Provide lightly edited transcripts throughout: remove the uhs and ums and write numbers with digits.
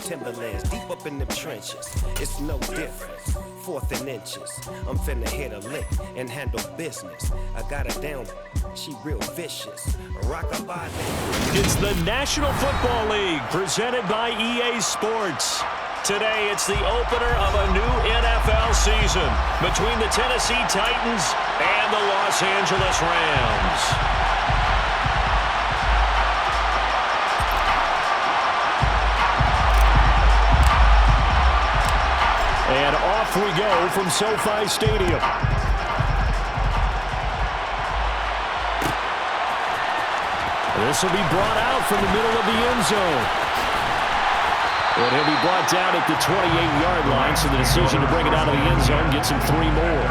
Timberlands, deep up in the trenches. It's no difference. 4th and inches. I'm finna hit a lick and handle business. I got her down, she real vicious. Rock-a-bye. It's the National Football League presented by EA Sports. Today, it's the opener of a new NFL season between the Tennessee Titans and the Los Angeles Rams. And off we go from SoFi Stadium. This will be brought out from the middle of the end zone. And he'll be brought down at the 28-yard line, so the decision to bring it out of the end zone gets him 3 more.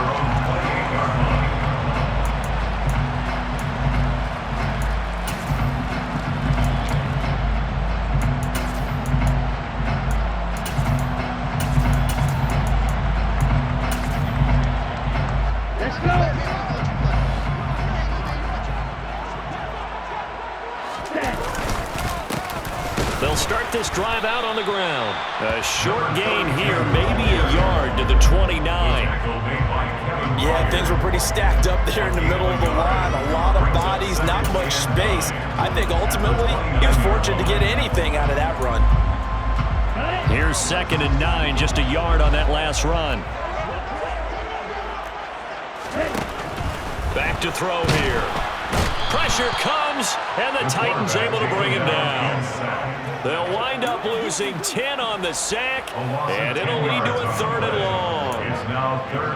They'll start this drive out on the ground. A short gain here, maybe a yard to the 29. Yeah, things were pretty stacked up there in the middle of the line. A lot of bodies, not much space. I think ultimately he was fortunate to get anything out of that run. Here's 2nd and 9, just a yard on that last run. Back to throw here. Pressure comes, and the Titans able to bring him down. They'll wind up losing 10 on the sack, and it'll lead to a 3rd and long.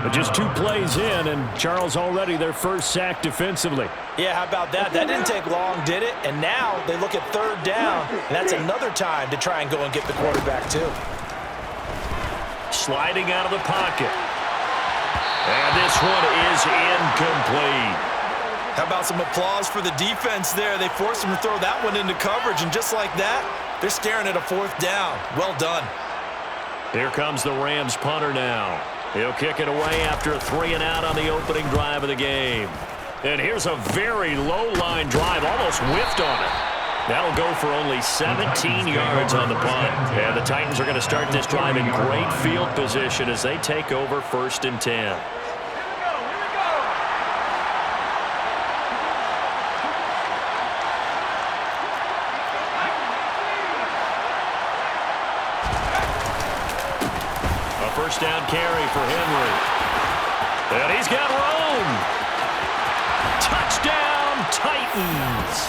But just 2 plays in, and Charles already their first sack defensively. Yeah, how about that? That didn't take long, did it? And now they look at 3rd down, and that's another time to try and go and get the quarterback too. Sliding out of the pocket. And this one is incomplete. How about some applause for the defense there? They forced him to throw that one into coverage, and just like that, they're staring at a 4th down. Well done. Here comes the Rams punter now. He'll kick it away after a 3 and out on the opening drive of the game. And here's a very low-line drive, almost whiffed on it. That'll go for only 17 yards on the punt. And the Titans are going to start this drive in great field position as they take over 1st and 10. First down carry for Henry. And he's got room. Touchdown, Titans.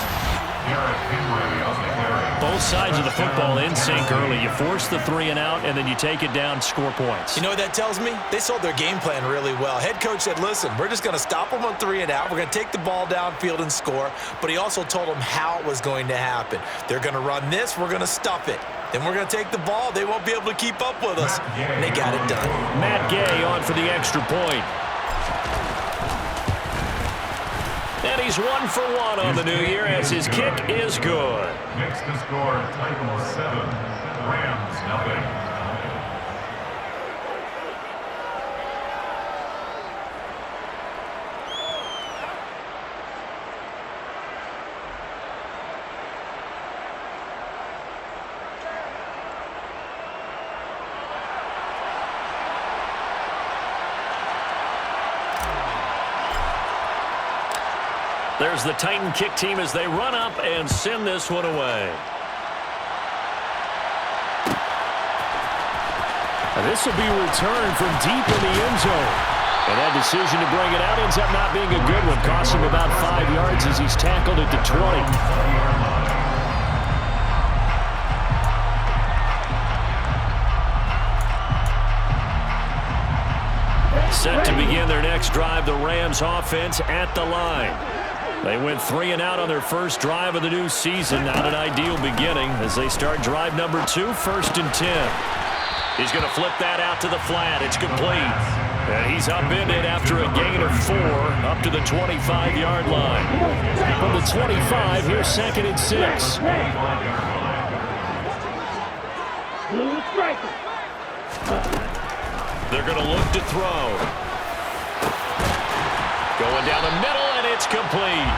Both sides of the football in sync early. You force the 3 and out, and then you take it down, score points. You know what that tells me? They sold their game plan really well. Head coach said, listen, we're just going to stop them on 3 and out. We're going to take the ball downfield and score. But he also told them how it was going to happen. They're going to run this. We're going to stuff it. Then we're going to take the ball. They won't be able to keep up with us. And they got it done. Matt Gay on for the extra point. And he's 1 for 1 on the new year as his kick is good. Makes the score Titans 7, Rams nothing. There's the Titan kick team as they run up and send this one away. And this will be returned from deep in the end zone. And that decision to bring it out ends up not being a good one. Cost him about 5 yards as he's tackled at the 20. Set to begin their next drive, the Rams offense at the line. They went 3 and out on their first drive of the new season. Not an ideal beginning as they start drive number 2, 1st and 10. He's going to flip that out to the flat. It's complete. And he's upended after a gain of 4 up to the 25-yard line. From the 25, here's 2nd and 6. They're going to look to throw. Going down the middle, and it's complete.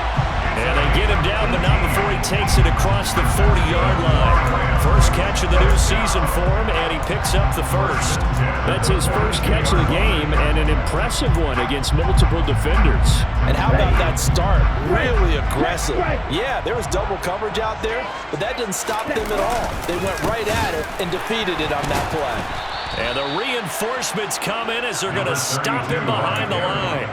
And they get him down, but not before he takes it across the 40-yard line. First catch of the new season for him, and he picks up the first. That's his first catch of the game, and an impressive one against multiple defenders. And how about that start? Really aggressive. Yeah, there was double coverage out there, but that didn't stop them at all. They went right at it and defeated it on that play. And the reinforcements come in as they're going to stop him behind the line.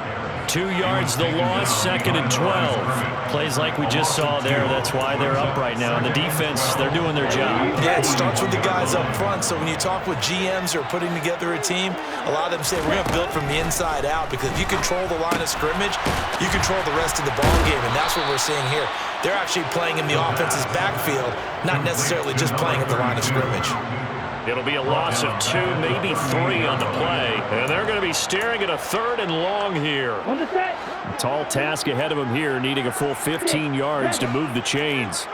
2 yards the loss, 2nd and 12. Plays like we just saw there. That's why they're up right now. And the defense, they're doing their job. Yeah, it starts with the guys up front. So when you talk with GMs who are putting together a team, a lot of them say we're going to build from the inside out, because if you control the line of scrimmage, you control the rest of the ball game, and that's what we're seeing here. They're actually playing in the offense's backfield, not necessarily just playing at the line of scrimmage. It'll be a loss of 2, maybe 3 on the play. And they're going to be staring at a 3rd and long here. A tall task ahead of them here, needing a full 15 yards to move the chains.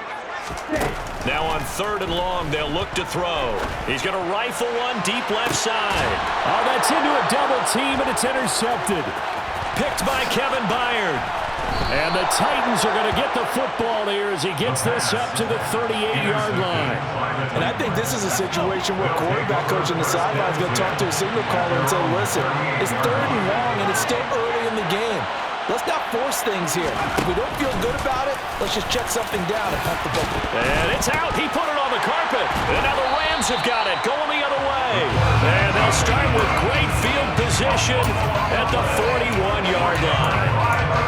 Now on 3rd and long, they'll look to throw. He's going to rifle one deep left side. Oh, that's into a double team, and it's intercepted. Picked by Kevin Byard. And the Titans are going to get the football here as he gets this up to the 38-yard line. And I think this is a situation where quarterback coach on the sideline is going to talk to a signal caller and say, listen, it's 3rd and long, and it's still early in the game. Let's not force things here. If we don't feel good about it, let's just check something down and punt the ball. And it's out. He put it on the carpet. And now the Rams have got it, going the other way. And they'll start with great field position at the 41-yard line.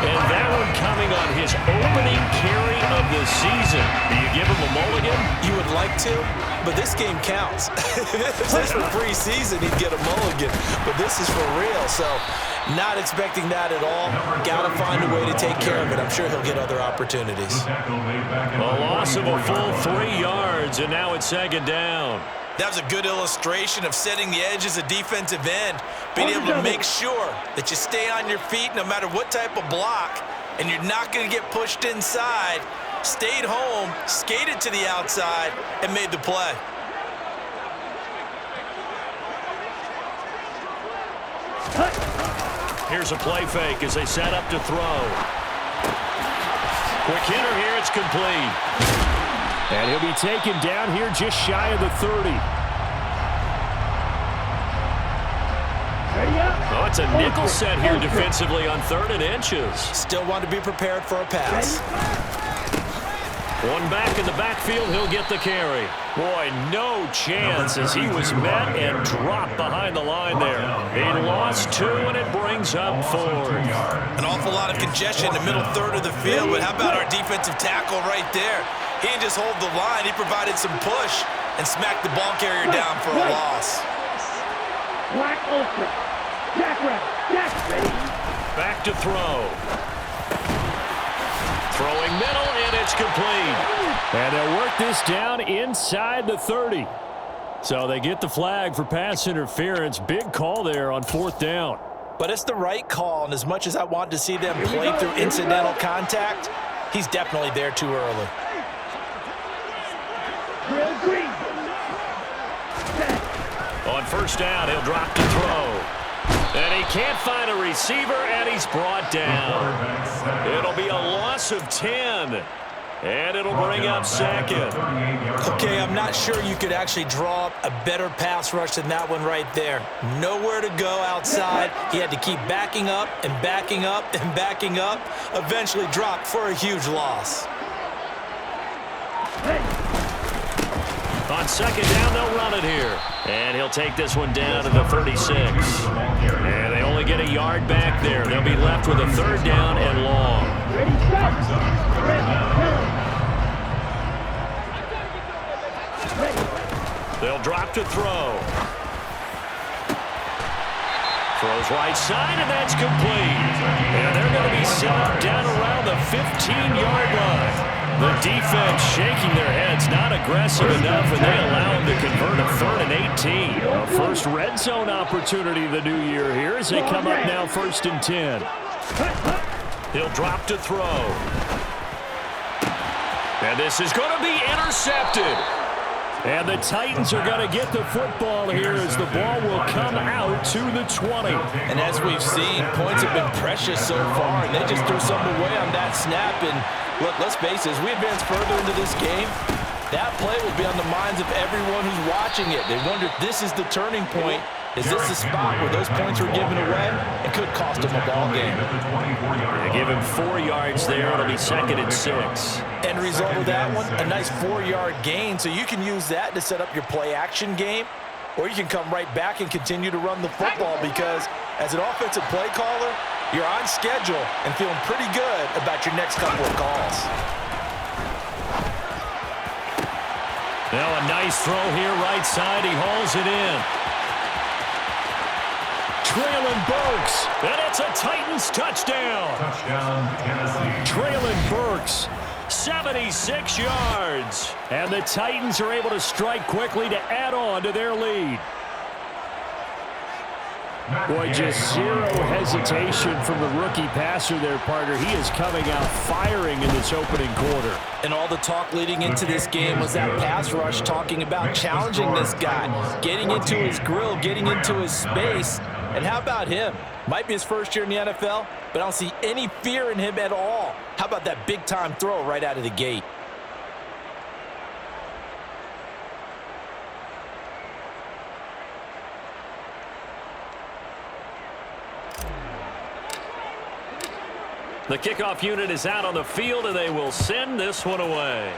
And that one coming on his opening carry of the season. Do you give him a mulligan? You would like to, but this game counts. If this were preseason, he'd get a mulligan. But this is for real, so not expecting that at all. Got to find a way to take care of it. I'm sure he'll get other opportunities. A loss of a full 3 yards, and now it's 2nd down. That was a good illustration of setting the edge as a defensive end, being able to make sure that you stay on your feet no matter what type of block, and you're not going to get pushed inside. Stayed home, skated to the outside, and made the play. Here's a play fake as they set up to throw. Quick hitter here, it's complete. And he'll be taken down here just shy of the 30. Oh, it's a nickel set here defensively on 3rd and inches. Still want to be prepared for a pass. One back in the backfield, he'll get the carry. Boy, no chance as he was met and dropped behind the line there. He lost 2, and it brings up 4th. An awful lot of congestion in the middle 3rd of the field, but how about our defensive tackle right there? He didn't just hold the line, he provided some push and smacked the ball carrier down for a loss. Back to throw. Throwing middle, and it's complete. And they'll work this down inside the 30. So they get the flag for pass interference. Big call there on 4th down. But it's the right call, and as much as I want to see them play through incidental contact, he's definitely there too early. On 1st down, he'll drop to throw. And he can't find a receiver, and he's brought down. It'll be a loss of 10. And it'll bring up 2nd. Okay, I'm not sure you could actually draw up a better pass rush than that one right there. Nowhere to go outside. He had to keep backing up and backing up and backing up. Eventually dropped for a huge loss. On 2nd down, they'll run it here. And he'll take this one down to the 36. And they only get a yard back there. They'll be left with a 3rd down and long. They'll drop to throw. Throws right side, and that's complete. And they're going to be set up down around the 15-yard line. The defense shaking their heads, not aggressive enough, and they allow them to convert a 3rd and 18. A first red zone opportunity of the new year here as they come up now 1st and 10. He'll drop to throw. And this is going to be intercepted. And the Titans are going to get the football here as the ball will come out to the 20. And as we've seen, points have been precious so far, and they just threw something away on that snap, and Look, let's face it, as we advance further into this game, that play will be on the minds of everyone who's watching it. They wonder if this is the turning point. Is this the spot where those points were given away? It could cost them a ball game. They give him 4 yards there. It'll be 2nd and 6. End result of that one, a nice 4-yard gain. So you can use that to set up your play-action game, or you can come right back and continue to run the football because as an offensive play caller, you're on schedule and feeling pretty good about your next couple of calls. Now a nice throw here right side. He hauls it in. Traylon Burks, and it's a Titans touchdown. Touchdown, Tennessee. Traylon Burks, 76 yards. And the Titans are able to strike quickly to add on to their lead. Boy, just zero hesitation from the rookie passer there, partner. He is coming out firing in this opening quarter. And all the talk leading into this game was that pass rush talking about challenging this guy, getting into his grill, getting into his space. And how about him? Might be his first year in the NFL, but I don't see any fear in him at all. How about that big-time throw right out of the gate? The kickoff unit is out on the field, and they will send this one away.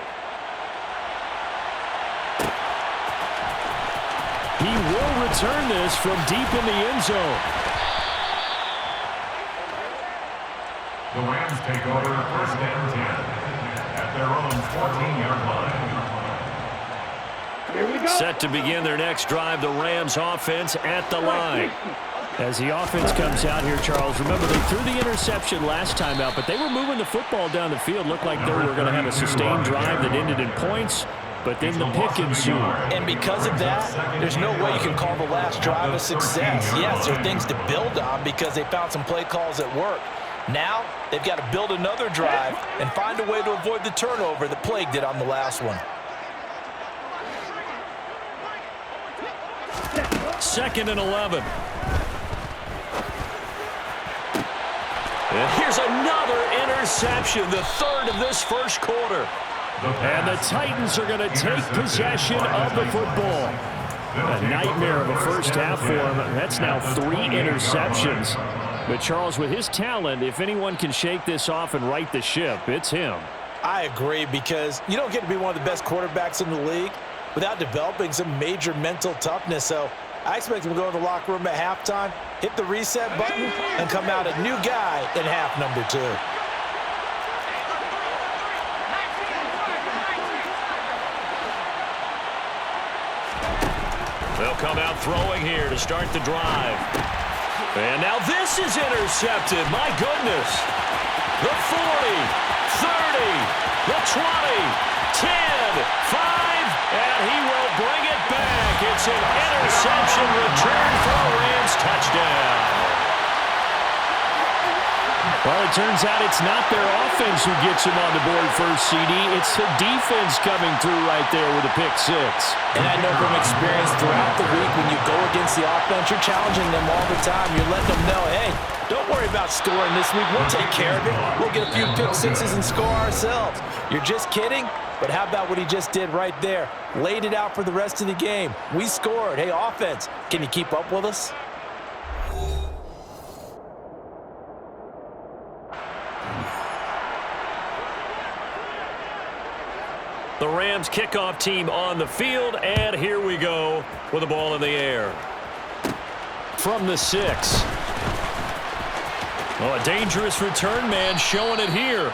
He will return this from deep in the end zone. The Rams take over 1st and 10 at their own 14-yard line. Here we go. Set to begin their next drive, the Rams offense at the line. As the offense comes out here, Charles, remember they threw the interception last time out, but they were moving the football down the field. Looked like they were going to have a sustained drive that ended in points, but then the pick ensued. And because of that, there's no way you can call the last drive a success. Yes, there are things to build on because they found some play calls that work. Now, they've got to build another drive and find a way to avoid the turnover that plagued it on the last one. 2nd and 11. And here's another interception, the 3rd of this first quarter. And the Titans are going to take possession of the football. A nightmare of a first half for him. That's now 3 interceptions. But Charles, with his talent, if anyone can shake this off and right the ship, it's him. I agree, because you don't get to be one of the best quarterbacks in the league without developing some major mental toughness. So I expect him to go to the locker room at halftime, hit the reset button, and come out a new guy in half number 2. They'll come out throwing here to start the drive. And now this is intercepted. My goodness. The 40, 30, the 20, 10, 5, and he will bring it back. It's an interception return for a Rams touchdown. Well, it turns out it's not their offense who gets him on the board first, CD. It's the defense coming through right there with a pick 6. And I know from experience throughout the week, when you go against the offense, you're challenging them all the time. You're letting them know, hey, don't worry about scoring this week. We'll take care of it. We'll get a few pick 6s and score ourselves. You're just kidding? But how about what he just did right there? Laid it out for the rest of the game. We scored. Hey, offense, can you keep up with us? The Rams kickoff team on the field, and here we go with the ball in the air. From the 6. Oh, a dangerous return man showing it here.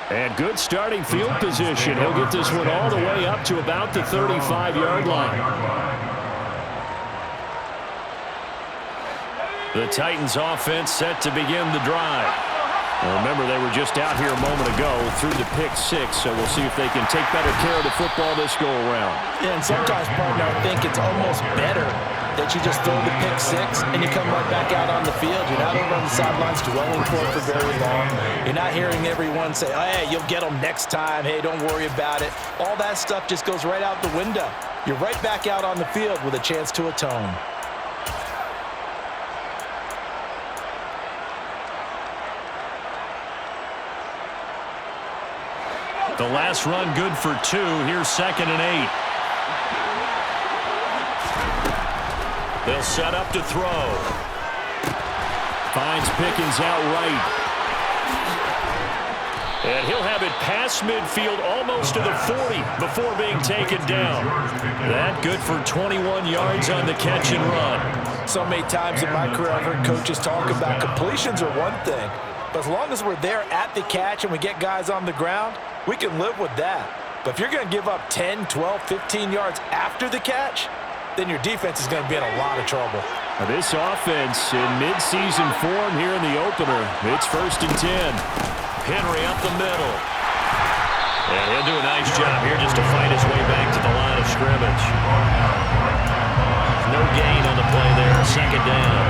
And good starting field position. He'll get this one all the way up to about the 35-yard line. The Titans offense set to begin the drive. Well, remember, they were just out here a moment ago through the pick 6, so we'll see if they can take better care of the football this go-around. Yeah, and sometimes, partner, I think it's almost better that you just throw the pick 6 and you come right back out on the field. You're not over on the sidelines dwelling for it for very long. You're not hearing everyone say, oh, hey, you'll get them next time. Hey, don't worry about it. All that stuff just goes right out the window. You're right back out on the field with a chance to atone. The last run good for 2. Here's 2nd and 8. They'll set up to throw. Finds Pickens out right. And he'll have it past midfield almost to the 40 before being taken down. That good for 21 yards on the catch and run. So many times in my career I've heard coaches talk about completions are one thing. But as long as we're there at the catch and we get guys on the ground, we can live with that. But if you're going to give up 10, 12, 15 yards after the catch, then your defense is going to be in a lot of trouble. Now this offense in midseason form here in the opener. It's 1st and 10. Henry up the middle. And he'll do a nice job here just to fight his way back to the line of scrimmage. No gain on the play there. 2nd down.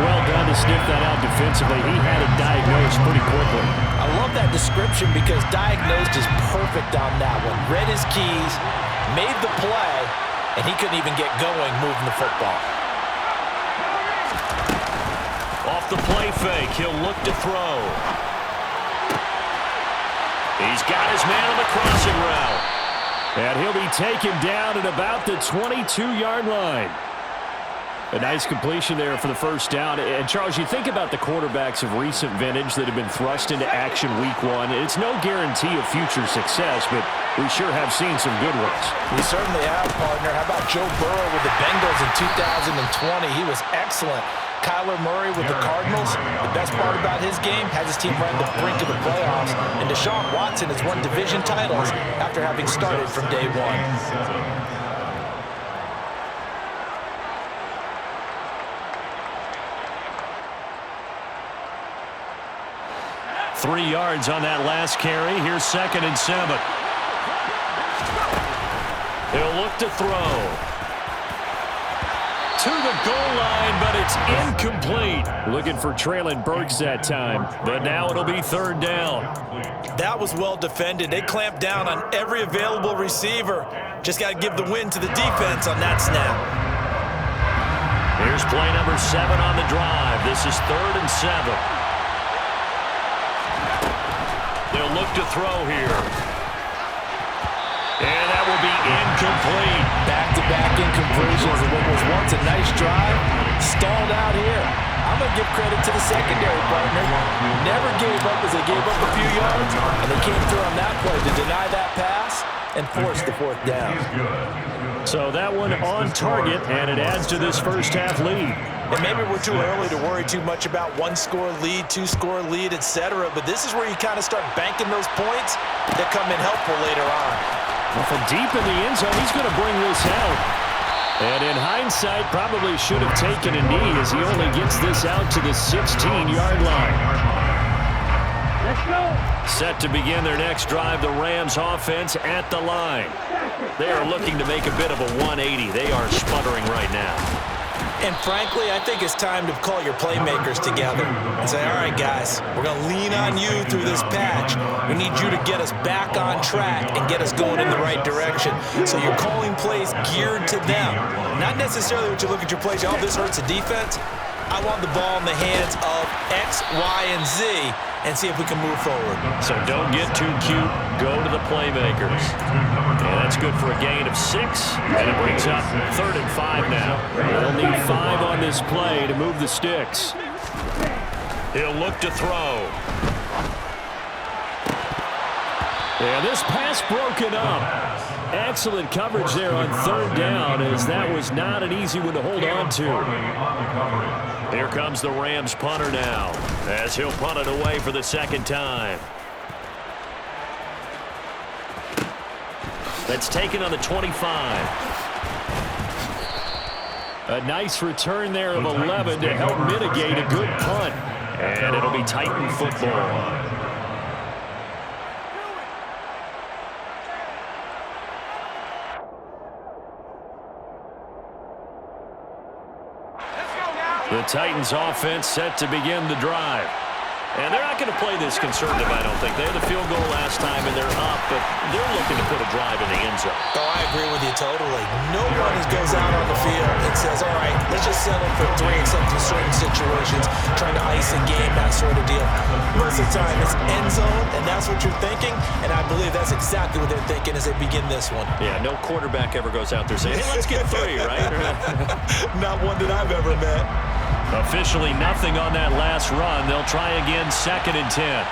Well done to sniff that out defensively. He had it diagnosed pretty quickly. I love that description because diagnosed is perfect on that one. Read his keys, made the play, and he couldn't even get going moving the football. Off the play fake, he'll look to throw. He's got his man on the crossing route. And he'll be taken down at about the 22-yard line. A nice completion there for the 1st down. And, Charles, you think about the quarterbacks of recent vintage that have been thrust into action week 1. It's no guarantee of future success, but we sure have seen some good ones. We certainly have, partner. How about Joe Burrow with the Bengals in 2020? He was excellent. Kyler Murray with the Cardinals. The best part about his game has his team right on the brink of the playoffs. And Deshaun Watson has won division titles after having started from day 1. 3 yards on that last carry. Here's 2nd and 7. He'll look to throw. To the goal line, but it's incomplete. Looking for Traylon Burks that time, but now it'll be 3rd down. That was well defended. They clamped down on every available receiver. Just got to give the win to the defense on that snap. Here's play number 7 on the drive. This is 3rd and 7. They'll look to throw here. And that will be incomplete. Back-to-back incompletions of what was once a nice drive. Stalled out here. I'm going to give credit to the secondary partner. Never gave up as they gave up a few yards, and they came through on that play to deny that pass and force the 4th down. So that one on target, and it adds to this 1st half lead. And maybe we're too early to worry too much about 1-score lead, 2-score lead, etc. But this is where you kind of start banking those points that come in helpful later on. Well, from deep in the end zone, he's going to bring this out. And in hindsight, probably should have taken a knee as he only gets this out to the 16-yard line. Let's go. Set to begin their next drive, the Rams offense at the line. They are looking to make a bit of a 180. They are sputtering right now. And frankly, I think it's time to call your playmakers together and say, all right, guys, we're going to lean on you through this patch. We need you to get us back on track and get us going in the right direction. So you're calling plays geared to them. Not necessarily when you look at your plays, oh, this hurts the defense. I want the ball in the hands of X, Y, and Z and see if we can move forward. So don't get too cute. Go to the playmakers. And that's good for a gain of 6. And it brings up 3rd and 5 now. They'll need 5 on this play to move the sticks. He'll look to throw. And this pass broken up. Excellent coverage there on 3rd down, as that was not an easy one to hold on to. Here comes the Rams punter now, as he'll punt it away for the 2nd time. That's taken on the 25. A nice return there of 11 to help mitigate a good punt. And it'll be Titan football. The Titans offense set to begin the drive. And they're not going to play this conservative, I don't think. They had the field goal last time, and they're up, but they're looking to put a drive in the end zone. Oh, I agree with you totally. No one goes out on the feel and says, all right, let's just settle for 3 except in certain situations, trying to ice a game, that sort of deal. Most of the time it's end zone, and that's what you're thinking, and I believe that's exactly what they're thinking as they begin this one. Yeah, no quarterback ever goes out there saying, hey, let's get 3, right? Not one that I've ever met. Officially nothing on that last run. They'll try again, 2nd and 10.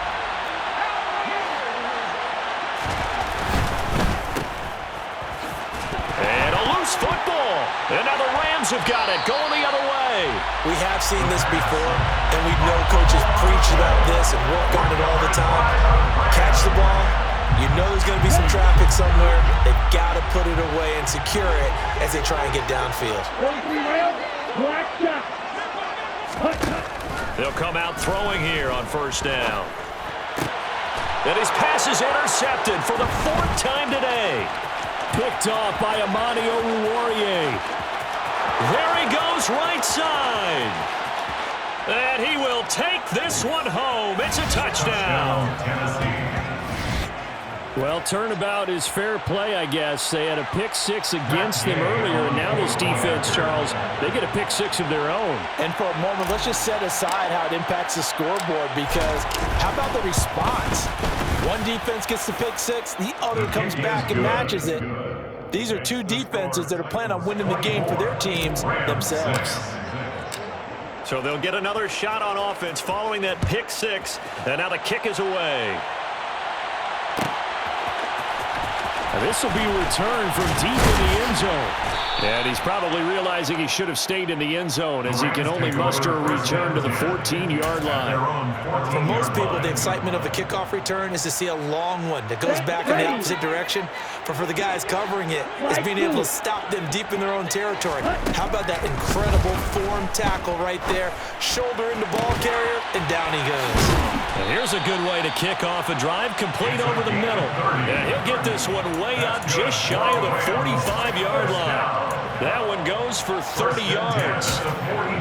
Football, and now the Rams have got it, going the other way. We have seen this before, and we know coaches preach about this and work on it all the time. Catch the ball, you know there's going to be some traffic somewhere. They've got to put it away and secure it as they try and get downfield. They'll come out throwing here on 1st down. And his pass is intercepted for the 4th time today. Picked off by Amani Oruwariye. There he goes, right side. And he will take this one home. It's a touchdown. Well, turnabout is fair play, I guess. They had a pick 6 against them earlier, and now this defense, Charles, they get a pick 6 of their own. And for a moment, let's just set aside how it impacts the scoreboard, because how about the response? One defense gets the pick 6, the other comes back and matches it. These are 2 defenses that are planning on winning the game for their teams themselves. So they'll get another shot on offense following that pick 6, and now the kick is away. This will be returned from deep in the end zone. And he's probably realizing he should have stayed in the end zone as he can only muster a return to the 14-yard line. For most people, the excitement of a kickoff return is to see a long one that goes back in the opposite direction. But for the guys covering it, it's being able to stop them deep in their own territory. How about that incredible form tackle right there? Shoulder into ball carrier, and down he goes. And here's a good way to kick off a drive, complete over the middle. And he'll get this one way up just shy of the 45-yard line. That one goes for 30 yards.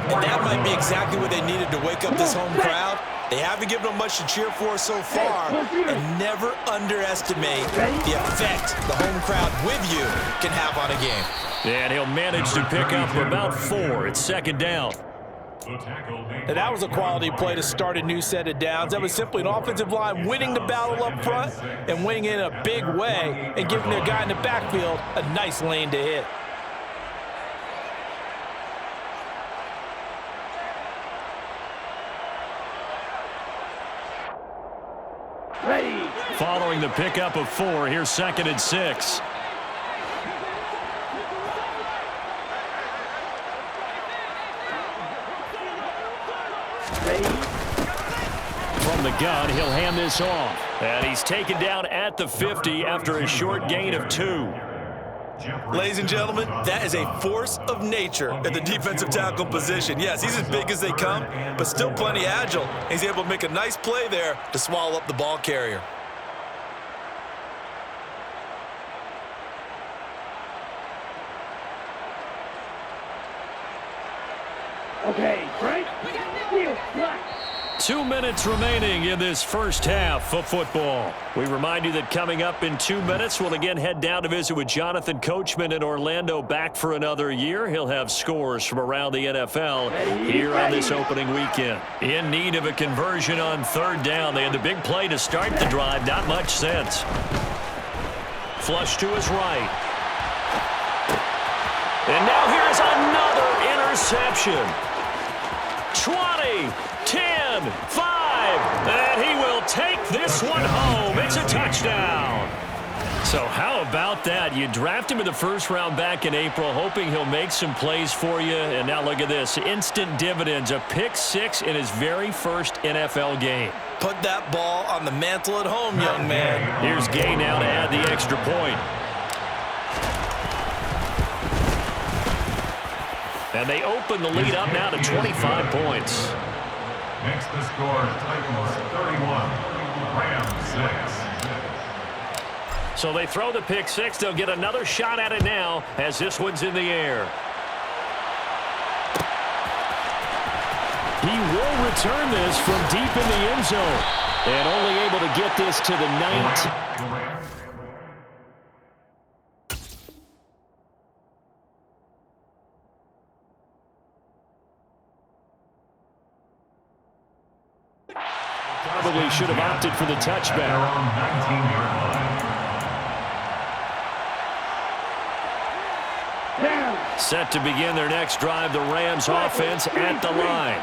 And that might be exactly what they needed to wake up this home crowd. They haven't given them much to cheer for so far, and never underestimate the effect the home crowd with you can have on a game. And he'll manage to pick up about 4. It's 2nd down. And that was a quality play to start a new set of downs. That was simply an offensive line winning the battle up front and winning in a big way and giving their guy in the backfield a nice lane to hit. Following the pickup of 4, here's 2nd and 6. From the gun, he'll hand this off. And he's taken down at the 50 after a short gain of 2. Ladies and gentlemen, that is a force of nature at the defensive tackle position. Yes, he's as big as they come, but still plenty agile. He's able to make a nice play there to swallow up the ball carrier. Okay, Frank. 2 minutes remaining in this first half of football. We remind you that coming up in 2 minutes, we'll again head down to visit with Jonathan Coachman in Orlando, back for another year. He'll have scores from around the NFL here on this opening weekend. In need of a conversion on 3rd down. They had the big play to start the drive. Not much sense. Flush to his right. And now here's another interception. 20, 10, 5, and he will take this one home. It's a touchdown. So how about that? You draft him in the 1st round back in April, hoping he'll make some plays for you. And now look at this. Instant dividends. A pick 6 in his very first NFL game. Put that ball on the mantle at home, young man. Here's Gay now to add the extra point. And they open the lead up now to 25 points. Next to score, Titans 31, Rams 6. So they throw the pick 6. They'll get another shot at it now as this one's in the air. He will return this from deep in the end zone. And only able to get this to the 19. probably should have opted for the touchback. Their own 19-yard line. Set to begin their next drive, the Rams offense at the line.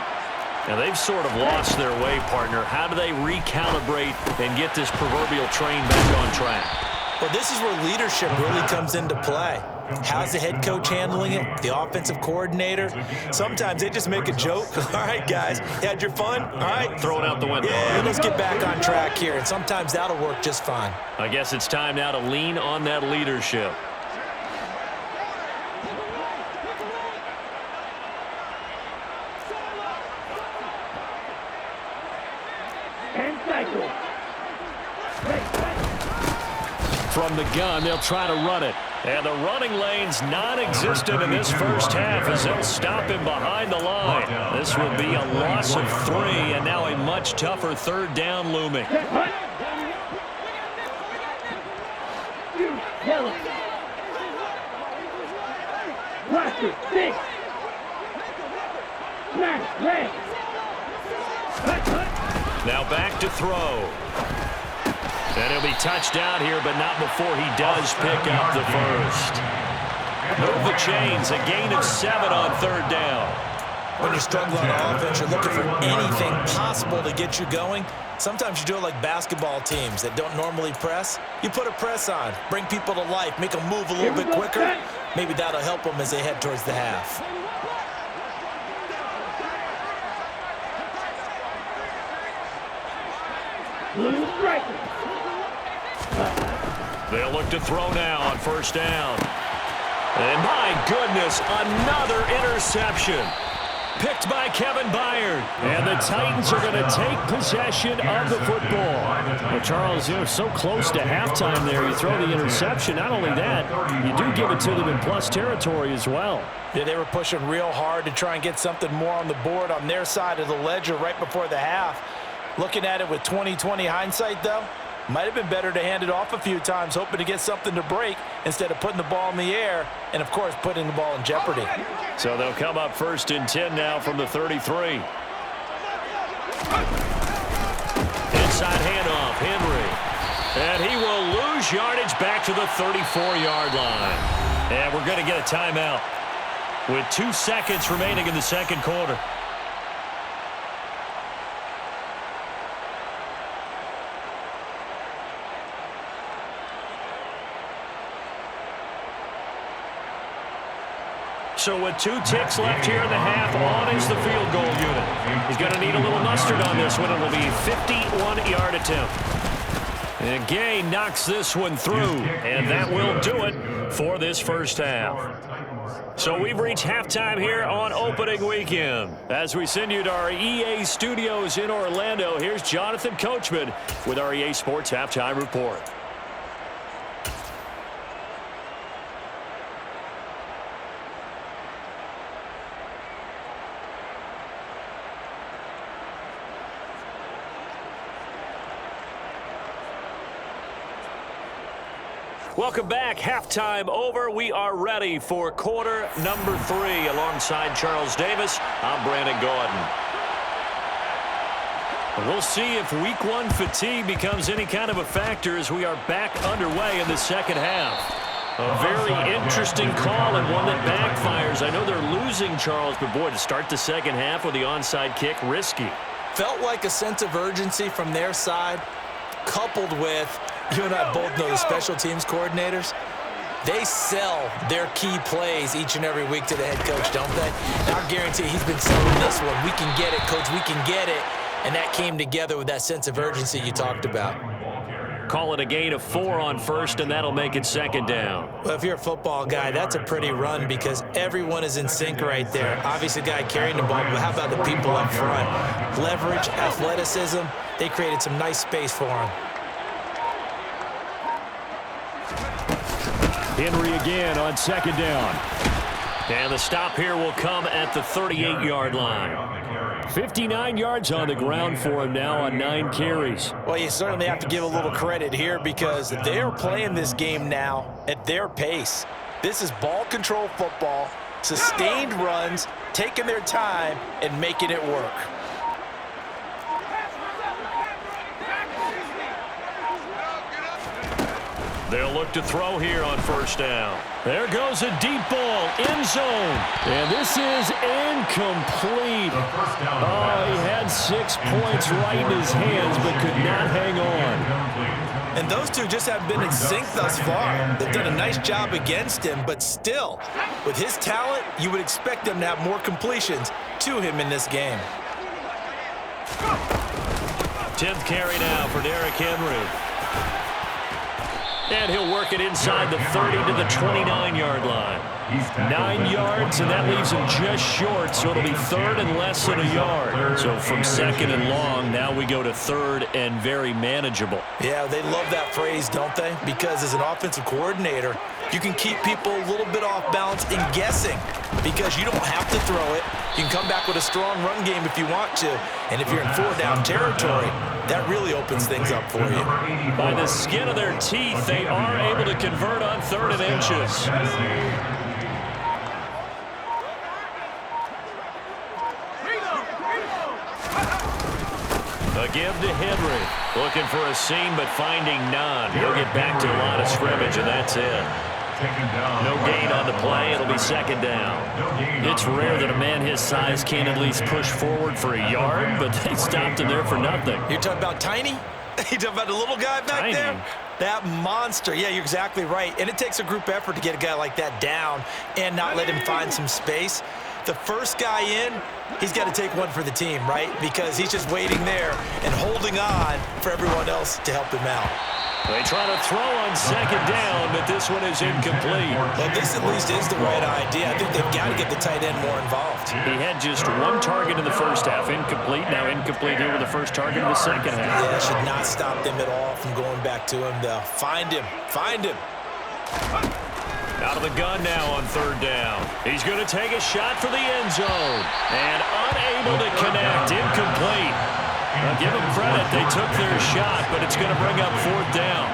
Now, they've sort of lost their way, partner. How do they recalibrate and get this proverbial train back on track? Well, this is where leadership really comes into play. How's the head coach handling it? The offensive coordinator? Sometimes they just make a joke. All right, guys, you had your fun? All right. Throw it out the window. Yeah, let's get back on track here. And sometimes that'll work just fine. I guess it's time now to lean on that leadership. From the gun, they'll try to run it. And the running lane's non-existent in this first half as they'll stop him behind the line. This will be a loss of 3, and now a much tougher third down looming. Now back to throw. And he'll be touched out here, but not before he does pick up the first. Move the chains, a gain of 7 on third down. When you're struggling on offense, you're looking for anything possible to get you going. Sometimes you do it like basketball teams that don't normally press. You put a press on, bring people to life, make them move a little bit quicker. Maybe that'll help them as they head towards the half. They'll look to throw now on first down. And my goodness, another interception. Picked by Kevin Byard. And the Titans are going to take possession of the football. Well, Charles, you're so close to halftime there. You throw the interception. Not only that, you do give it to them in plus territory as well. Yeah, they were pushing real hard to try and get something more on the board on their side of the ledger right before the half. Looking at it with 20/20 hindsight, though, might have been better to hand it off a few times, hoping to get something to break instead of putting the ball in the air and, of course, putting the ball in jeopardy. So they'll come up 1st and 10 now from the 33. Inside handoff, Henry. And he will lose yardage back to the 34-yard line. And we're going to get a timeout with 2 seconds remaining in the second quarter. So with 2 ticks left here in the half, on is the field goal unit. He's going to need a little mustard on this one. It will be a 51-yard attempt. And Gay knocks this one through, and that will do it for this first half. So we've reached halftime here on opening weekend. As we send you to our EA studios in Orlando, here's Jonathan Coachman with our EA Sports Halftime Report. Welcome back. Halftime over. We are ready for quarter number 3. Alongside Charles Davis, I'm Brandon Gordon. We'll see if week 1 fatigue becomes any kind of a factor as we are back underway in the second half. A very interesting call and one that backfires. I know they're losing, Charles, but boy, to start the second half with the onside kick, risky. Felt like a sense of urgency from their side, coupled with, you and I both know the special teams coordinators, they sell their key plays each and every week to the head coach, don't they? And I guarantee he's been selling this one. We can get it, coach, we can get it. And that came together with that sense of urgency you talked about. Call it a gain of 4 on first, and that'll make it second down. Well, if you're a football guy, that's a pretty run because everyone is in sync right there. Obviously, the guy carrying the ball, but how about the people up front? Leverage, athleticism, they created some nice space for him. Henry again on second down. And the stop here will come at the 38-yard line. 59 yards on the ground for him now on 9 carries. Well, you certainly have to give a little credit here because they're playing this game now at their pace. This is ball control football, sustained runs, taking their time and making it work. They'll look to throw here on first down. There goes a deep ball, end zone. And this is incomplete. Oh, he had 6 points right in his hands, but could not hang on. And those two just haven't been in sync thus far. They've done a nice job against him, but still, with his talent, you would expect them to have more completions to him in this game. 10th carry now for Derrick Henry. And he'll work it inside the 30 to the 29-yard line. 9 yards, and that leaves him just short, so it'll be third and less than a yard. So from second and long, now we go to third and very manageable. Yeah, they love that phrase, don't they? Because as an offensive coordinator, you can keep people a little bit off balance and guessing because you don't have to throw it. You can come back with a strong run game if you want to. And if you're in 4-down territory, that really opens things up for you. By the skin of their teeth, they are able to convert on 3rd and inches. A give to Henry. Looking for a seam, but finding none. He'll get back to the line of scrimmage, and that's it. No gain on the play. It'll be second down. It's rare that a man his size can't at least push forward for a yard, but they stopped him there for nothing. You're talking about Tiny? You're talking about the little guy back there? That monster. Yeah, you're exactly right. And it takes a group effort to get a guy like that down and not let him find some space. The first guy in, he's got to take one for the team, right? Because he's just waiting there and holding on for everyone else to help him out. They try to throw on second down, but this one is incomplete. Well, this at least is the right idea. I think they've got to get the tight end more involved. He had just 1 target in the first half. Incomplete. Now incomplete here with the first target in the second half. Yeah, should not stop them at all from going back to him, though. Find him. Find him. Out of the gun now on 3rd down. He's going to take a shot for the end zone. And unable to connect. Incomplete. Now give them credit. They took their shot, but it's going to bring up 4th down.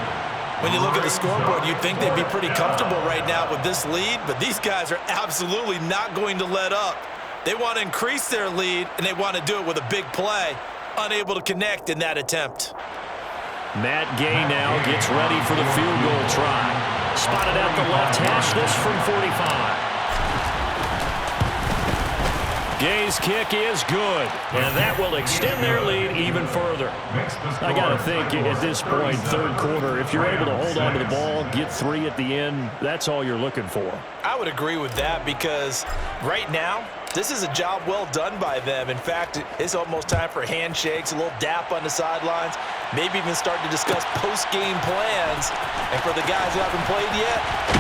When you look at the scoreboard, you'd think they'd be pretty comfortable right now with this lead, but these guys are absolutely not going to let up. They want to increase their lead, and they want to do it with a big play. Unable to connect in that attempt. Matt Gay now gets ready for the field goal try. Spotted out the left hash, this from 45. Gay's kick is good, and that will extend their lead even further. I got to think at this point, 3rd quarter, if you're able to hold on to the ball, get 3 at the end, that's all you're looking for. I would agree with that because right now, this is a job well done by them. In fact, it's almost time for handshakes, a little dap on the sidelines, maybe even start to discuss post-game plans. And for the guys who haven't played yet,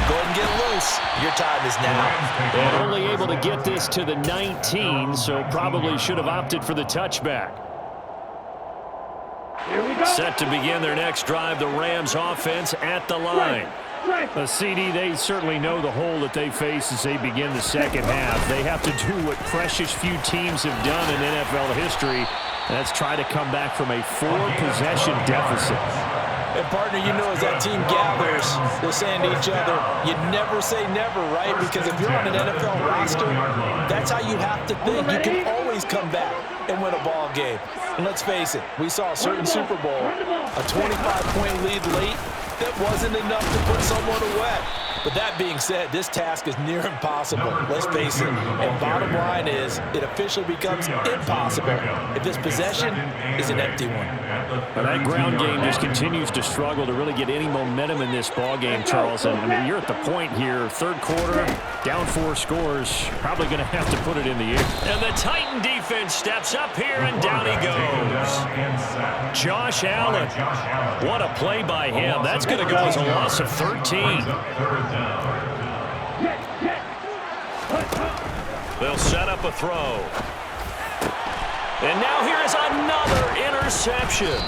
go ahead and get loose. Your time is now. And only able to get this to the 19, so probably should have opted for the touchback. Set to begin their next drive, the Rams offense at the line. CD, they certainly know the hole that they face as they begin the second half. They have to do what precious few teams have done in NFL history. That's try to come back from a 4-possession deficit. And, partner, you know as that team gathers, they're saying to each other, you never say never, right? Because if you're on an NFL roster, that's how you have to think. You can always come back and win a ball game. And let's face it, we saw a certain Super Bowl, a 25-point lead late, that wasn't enough to put someone away. But that being said, this task is near impossible. Let's face it. And bottom line is, it officially becomes impossible if this possession is an empty one. But that ground game just continues to struggle to really get any momentum in this ball game, Charles. And I mean, you're at the point here, 3rd quarter, down 4 scores, probably going to have to put it in the air. And the Titan defense steps up here, and down he goes. Josh Allen. What a play by him. That's going to go as a loss of 13. They'll set up a throw. And now here is another interception.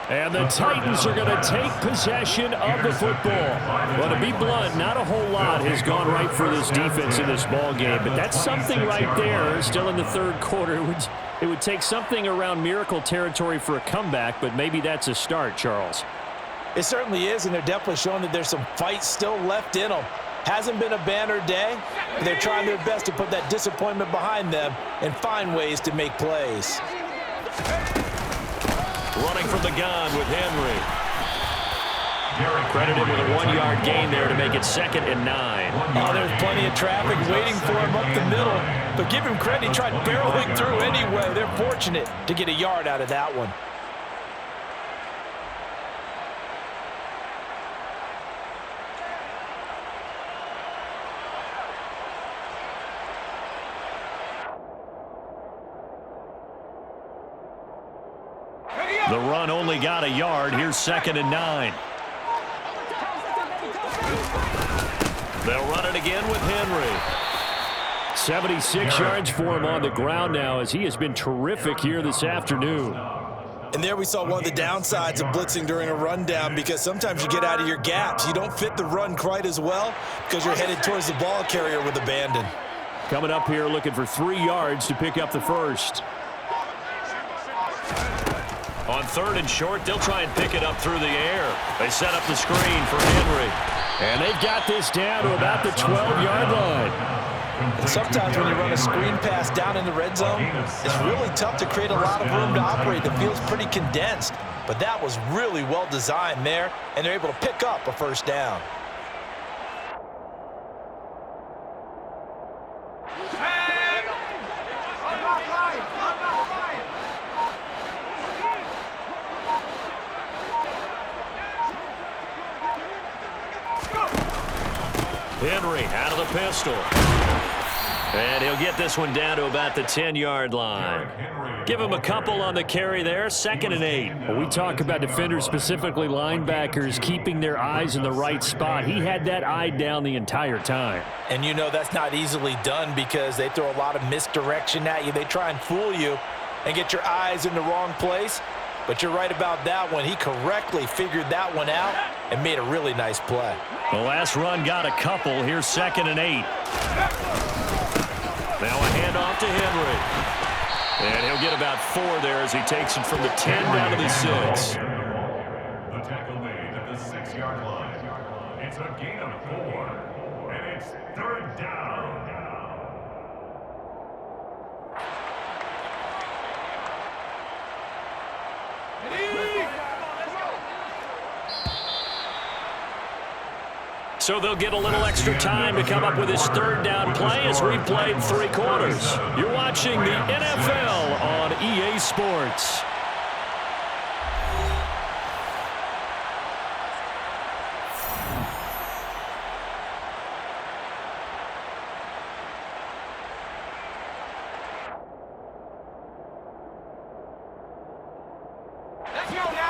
And the Titans are going to take possession of the football. Well, to be blunt, not a whole lot has gone right for this defense in this ball game, but that's something right there. Still in the 3rd quarter. It would take something around miracle territory for a comeback, but maybe that's a start, Charles. It certainly is, and they're definitely showing that there's some fight still left in them. Hasn't been a banner day, but they're trying their best to put that disappointment behind them and find ways to make plays. Running from the gun with Henry. Credit him with a 1-yard gain there to make it 2nd and 9. Oh, there's plenty of traffic waiting for him up the middle. But give him credit, he tried barreling through anyway. They're fortunate to get a yard out of that one. The run only got a yard. Here's 2nd and 9. They'll run it again with Henry. 76 yards for him on the ground now as he has been terrific here this afternoon. And there we saw one of the downsides of blitzing during a rundown, because sometimes you get out of your gaps. You don't fit the run quite as well because you're headed towards the ball carrier with abandon. Coming up here looking for 3 yards to pick up the first. On 3rd and short, they'll try and pick it up through the air. They set up the screen for Henry. And they've got this down to about the 12-yard line. And sometimes when you run a screen pass down in the red zone, it's really tough to create a lot of room to operate. The field's pretty condensed. But that was really well designed there, and they're able to pick up a first down. Henry out of the pistol. And he'll get this one down to about the 10-yard line. Give him a couple on the carry there. 2nd and 8. When we talk about defenders, specifically linebackers, keeping their eyes in the right spot, he had that eye down the entire time. And you know that's not easily done because they throw a lot of misdirection at you. They try and fool you and get your eyes in the wrong place. But you're right about that one. He correctly figured that one out and made a really nice play. The last run got a couple. Here's 2nd and 8. Now a handoff to Henry. And he'll get about 4 there as he takes it from the 10 down to the 6. The tackle made at the 6-yard line. It's a gain of 4. And it's 3rd down. So they'll get a little extra time to come up with his 3rd down play as we've played 3 quarters. You're watching the NFL on EA Sports.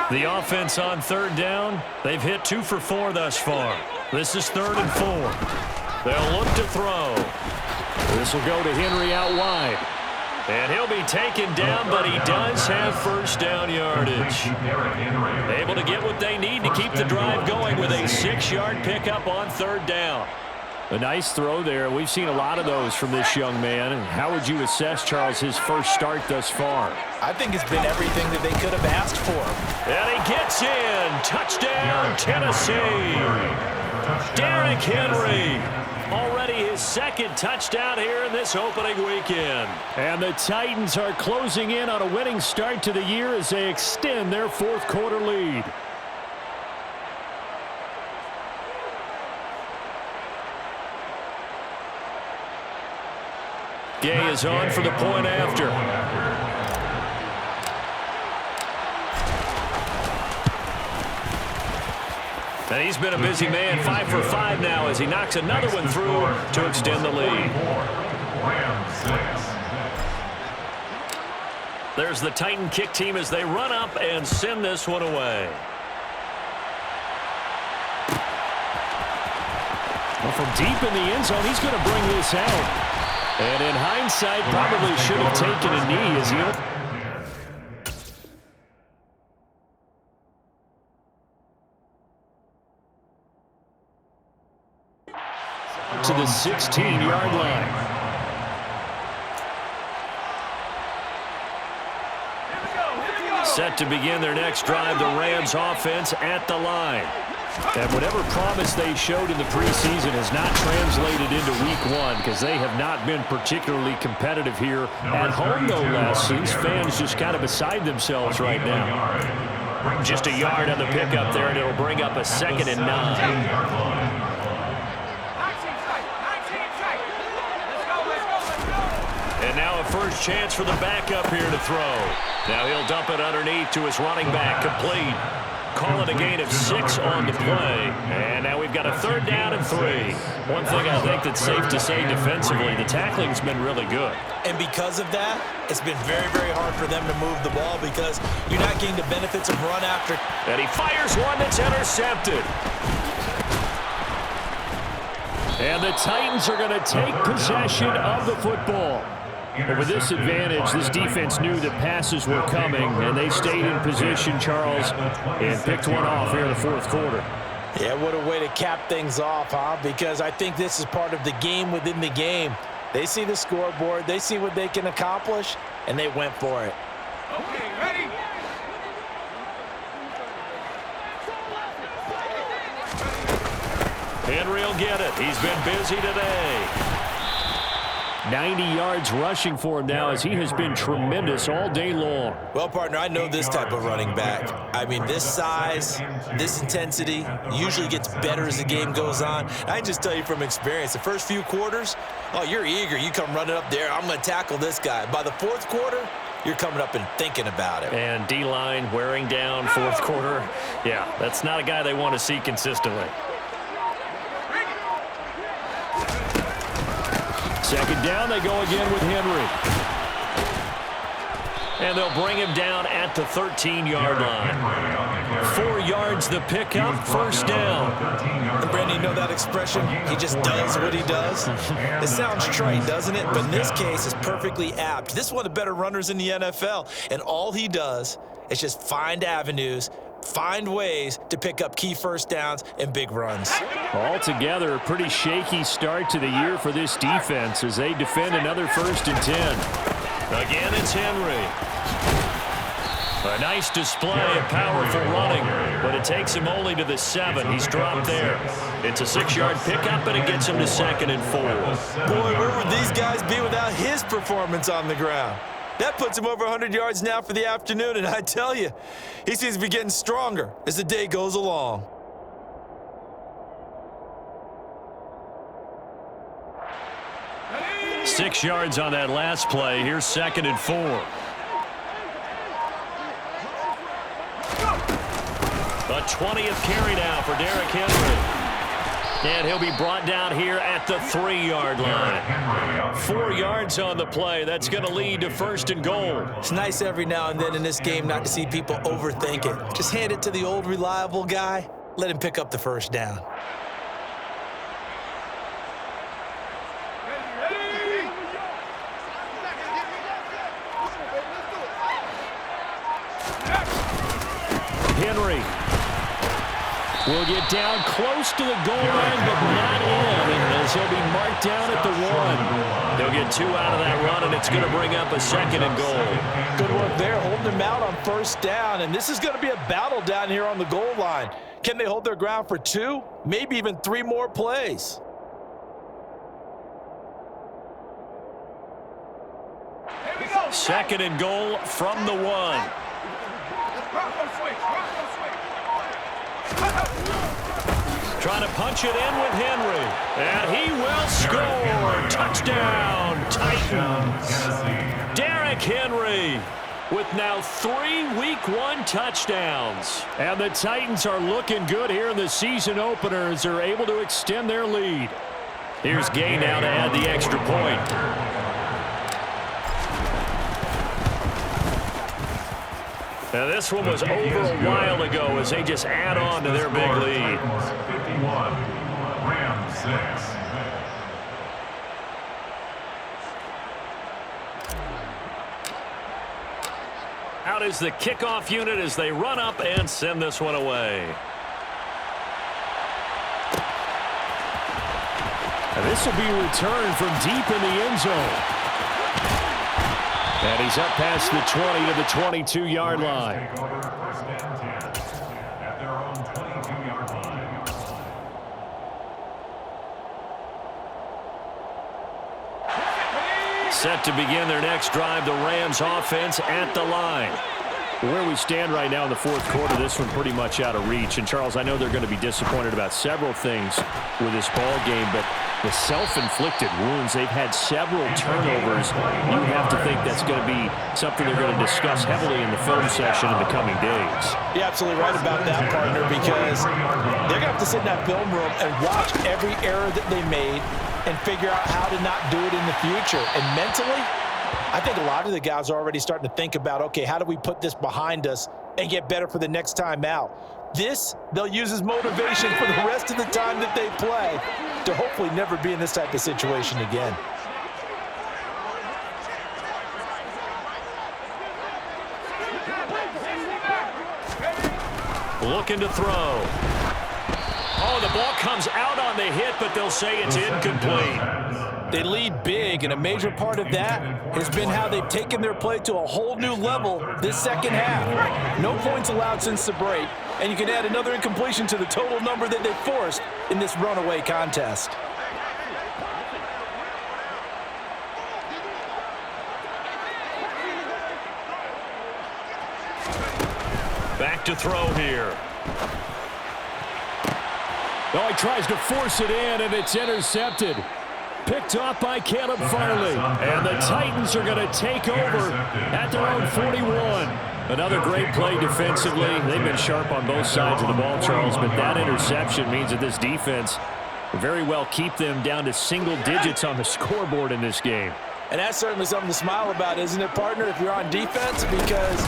The offense on 3rd down, they've hit 2 for 4 thus far. This is 3rd and 4. They'll look to throw. This will go to Henry out wide. And he'll be taken down, but he does have first down yardage. Able to get what they need to keep the drive going with a 6-yard pickup on 3rd down. A nice throw there. We've seen a lot of those from this young man. And how would you assess, Charles, his first start thus far? I think it's been everything that they could have asked for him. And he gets in. Touchdown, Tennessee. Derrick Henry. Already his 2nd touchdown here in this opening weekend. And the Titans are closing in on a winning start to the year as they extend their 4th quarter lead. Gay is on for the point after. And he's been a busy man, 5 for 5 now as he knocks another one through to extend the lead. There's the Titan kick team as they run up and send this one away. Well, from deep in the end zone, he's going to bring this out. And in hindsight, probably should have taken a knee as he to the 16-yard line. Set to begin their next drive, the Rams offense at the line. And whatever promise they showed in the preseason has not translated into week 1 because they have not been particularly competitive here at home, no less. These fans just kind of beside themselves right now. Just a yard on the pickup there, and it'll bring up a 2nd and 9. And now a first chance for the backup here to throw. Now he'll dump it underneath to his running back, complete. Call it a gain of 6 on the play. And now we've got a 3rd down and 3. One thing I think that's safe to say defensively, the tackling's been really good. And because of that, it's been very, very hard for them to move the ball because you're not getting the benefits of run after. And he fires one that's intercepted. And the Titans are going to take possession of the football. But with this advantage, this defense knew that passes were coming, and they stayed in position, Charles, and picked one off here in the 4th quarter. Yeah, what a way to cap things off, huh? Because I think this is part of the game within the game. They see the scoreboard, they see what they can accomplish, and they went for it. Okay, ready? Henry will get it. He's been busy today. 90 yards rushing for him now as he has been tremendous all day long. Well, partner, I know this type of running back. I mean, this size, this intensity usually gets better as the game goes on. I can just tell you from experience, the first few quarters, oh, you're eager. You come running up there, I'm going to tackle this guy. By the 4th quarter, you're coming up and thinking about it. And D-line wearing down 4th quarter. Yeah, that's not a guy they want to see consistently. 2nd down, they go again with Henry. And they'll bring him down at the 13-yard line. 4 yards the pickup, 1st down. And Brandon, you know that expression? He just does what he does. It sounds trite, doesn't it? But in this case, it's perfectly apt. This is one of the better runners in the NFL. And all he does is just find avenues, find ways to pick up key 1st downs and big runs. Altogether, a pretty shaky start to the year for this defense as they defend another 1st and 10. Again, it's Henry. A nice display of powerful running, but it takes him only to the 7. He's dropped there. It's a 6-yard pickup, and it gets him to 2nd and 4. Boy, where would these guys be without his performance on the ground? That puts him over 100 yards now for the afternoon, and I tell you, he seems to be getting stronger as the day goes along. Ready? 6 yards on that last play. Here's 2nd and 4. A 20th carry now for Derrick Henry. And he'll be brought down here at the 3-yard line. 4 yards on the play. That's going to lead to 1st and goal. It's nice every now and then in this game not to see people overthink it. Just hand it to the old reliable guy. Let him pick up the 1st down. Henry will get down close to the goal line, but not in, as he'll be marked down at the 1. They'll get 2 out of that run, and it's going to bring up a 2nd and goal. Good work there, holding him out on 1st down, and this is going to be a battle down here on the goal line. Can they hold their ground for 2, maybe even 3 more plays? Here we go. 2nd and goal from the 1. Bronco switch. Trying to punch it in with Henry. And he will score. Touchdown, Titans. Derrick Henry with now 3 Week 1 touchdowns. And the Titans are looking good here in the season opener as they're able to extend their lead. Here's Gay now to add the extra point. Now this one was over a while ago as they just add on to their big lead. 51, Rams 6. Out is the kickoff unit as they run up and send this one away. And this will be returned from deep in the end zone. And he's up past the 20 to the 22-yard line. Take over 1st and 10 at their own 22-yard line. Set to begin their next drive, the Rams offense at the line. Where we stand right now in the fourth quarter, this one pretty much out of reach. And, Charles, I know they're going to be disappointed about several things with this ball game, but the self-inflicted wounds, they've had several turnovers. You have to think that's going to be something they're going to discuss heavily in the film session in the coming days. You're absolutely right about that, partner, because they're going to have to sit in that film room and watch every error that they made and figure out how to not do it in the future. And mentally, I think a lot of the guys are already starting to think about, okay, how do we put this behind us and get better for the next time out? This, they'll use as motivation for the rest of the time that they play to hopefully never be in this type of situation again. Looking to throw. Oh, the ball comes out on the hit, but they'll say it's incomplete. They lead big, and a major part of that has been how they've taken their play to a whole new level this second half. No points allowed since the break, and you can add another incompletion to the total number that they've forced in this runaway contest. Back to throw here. Oh, he tries to force it in, and it's intercepted. Picked off by Caleb Farley. And the Titans are going to take over at their own 41. Another great play defensively. They've been sharp on both sides of the ball, Charles, but that interception means that this defense will very well keep them down to single digits on the scoreboard in this game. And that's certainly something to smile about, isn't it, partner, if you're on defense? Because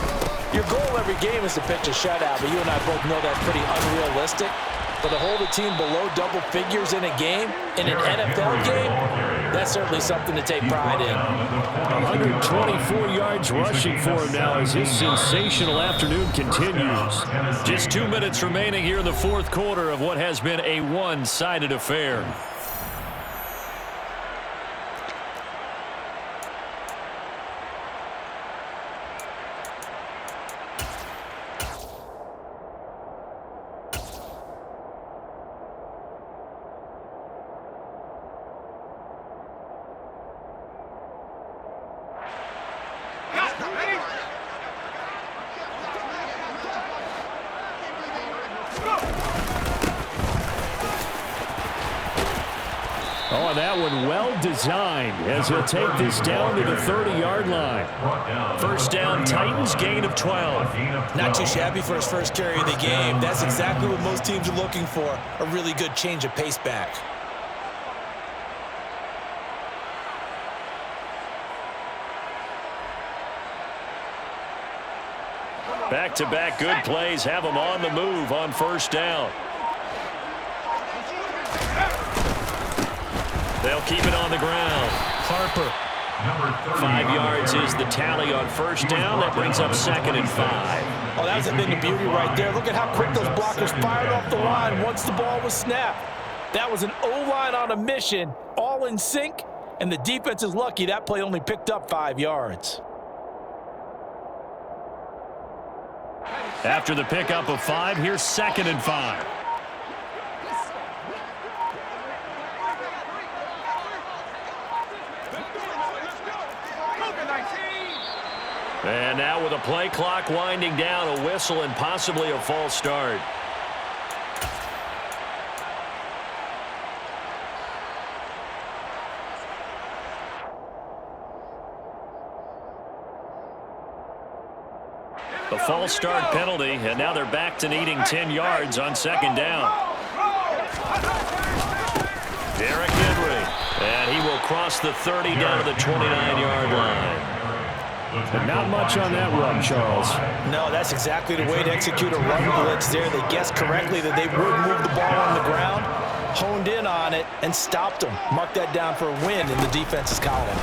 your goal every game is to pitch a shutout, but you and I both know that's pretty unrealistic. But to hold a team below double figures in a game, in an NFL game, that's certainly something to take pride in. 124 yards rushing for him now as his sensational afternoon continues. Just 2 minutes remaining here in the fourth quarter of what has been a one-sided affair. Oh, that one well-designed as he'll take this down to the 30-yard line. First down, Titans, gain of 12. Not too shabby for his first carry of the game. That's exactly what most teams are looking for, a really good change of pace back. Back-to-back good plays have them on the move on first down. They'll keep it on the ground. Harper. 5 yards is the tally on first down. That brings up 2nd and 5. Oh, that was a thing of beauty right there. Look at how quick those blockers fired off the line once the ball was snapped. That was an O-line on a mission, all in sync, and the defense is lucky that play only picked up 5 yards. After the pickup of 5, here's 2nd and 5. And now with a play clock winding down, a whistle and possibly a false start. The false start penalty, and now they're back to needing 10 yards on 2nd down. Derrick Henry, and he will cross the 30 down to the 29-yard line. But not much on that run, Charles. No, that's exactly the way to execute a run blitz there. They guessed correctly that they would move the ball on the ground, honed in on it, and stopped them. Mark that down for a win in the defense's column.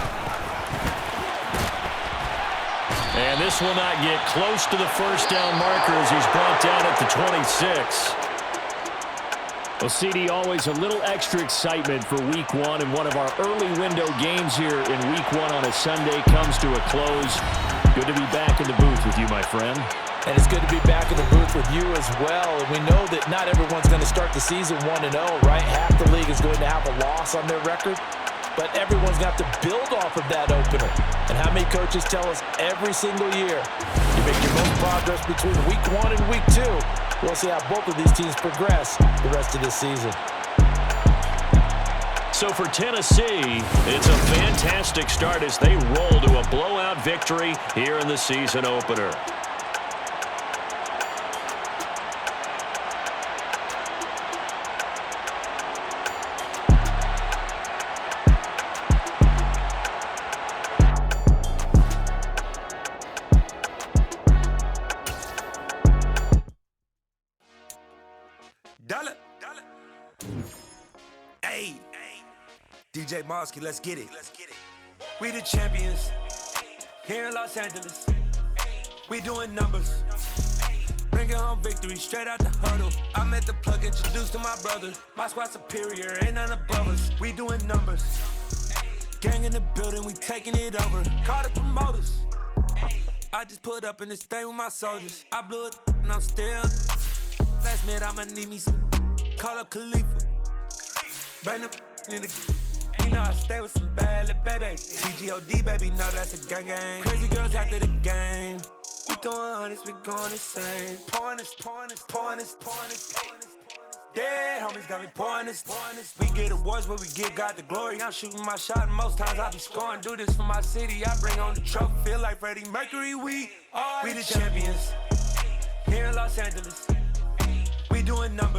And this will not get close to the first down marker as he's brought down at the 26. Well, CD, always a little extra excitement for Week 1, and one of our early window games here in Week 1 on a Sunday comes to a close. Good to be back in the booth with you, my friend. And it's good to be back in the booth with you as well. And we know that not everyone's going to start the season 1-0, right? Half the league is going to have a loss on their record. but everyone's going to have to build off of that opener. And how many coaches tell us every single year, you make your most progress between week 1 and week 2. We'll see how both of these teams progress the rest of this season. So for Tennessee, it's a fantastic start as they roll to a blowout victory here in the season opener. Hey, DJ Mosky, let's get it. We the champions here in Los Angeles. We doing numbers. Bringing home victory straight out the huddle. I met the plug, introduced to my brother. My squad superior, ain't none above us. We doing numbers. Gang in the building, we taking it over. Call the promoters. I just put up in this thing with my soldiers. I blew it and I'm still. Last minute, I'ma need me some. Call up Khalifa. Bring them in the. You know I stay with some bad little baby. TGOD, baby, know that's a gang gang. Crazy girls after the game. We throwing hundreds, we going insane. Pouring this. Dead homies got me pouring this. We get awards, but we give God the glory. I'm shooting my shot, and most times I be scoring. Do this for my city, I bring on the trophy. Feel like Freddie Mercury, we the champions here in Los Angeles. We doing numbers.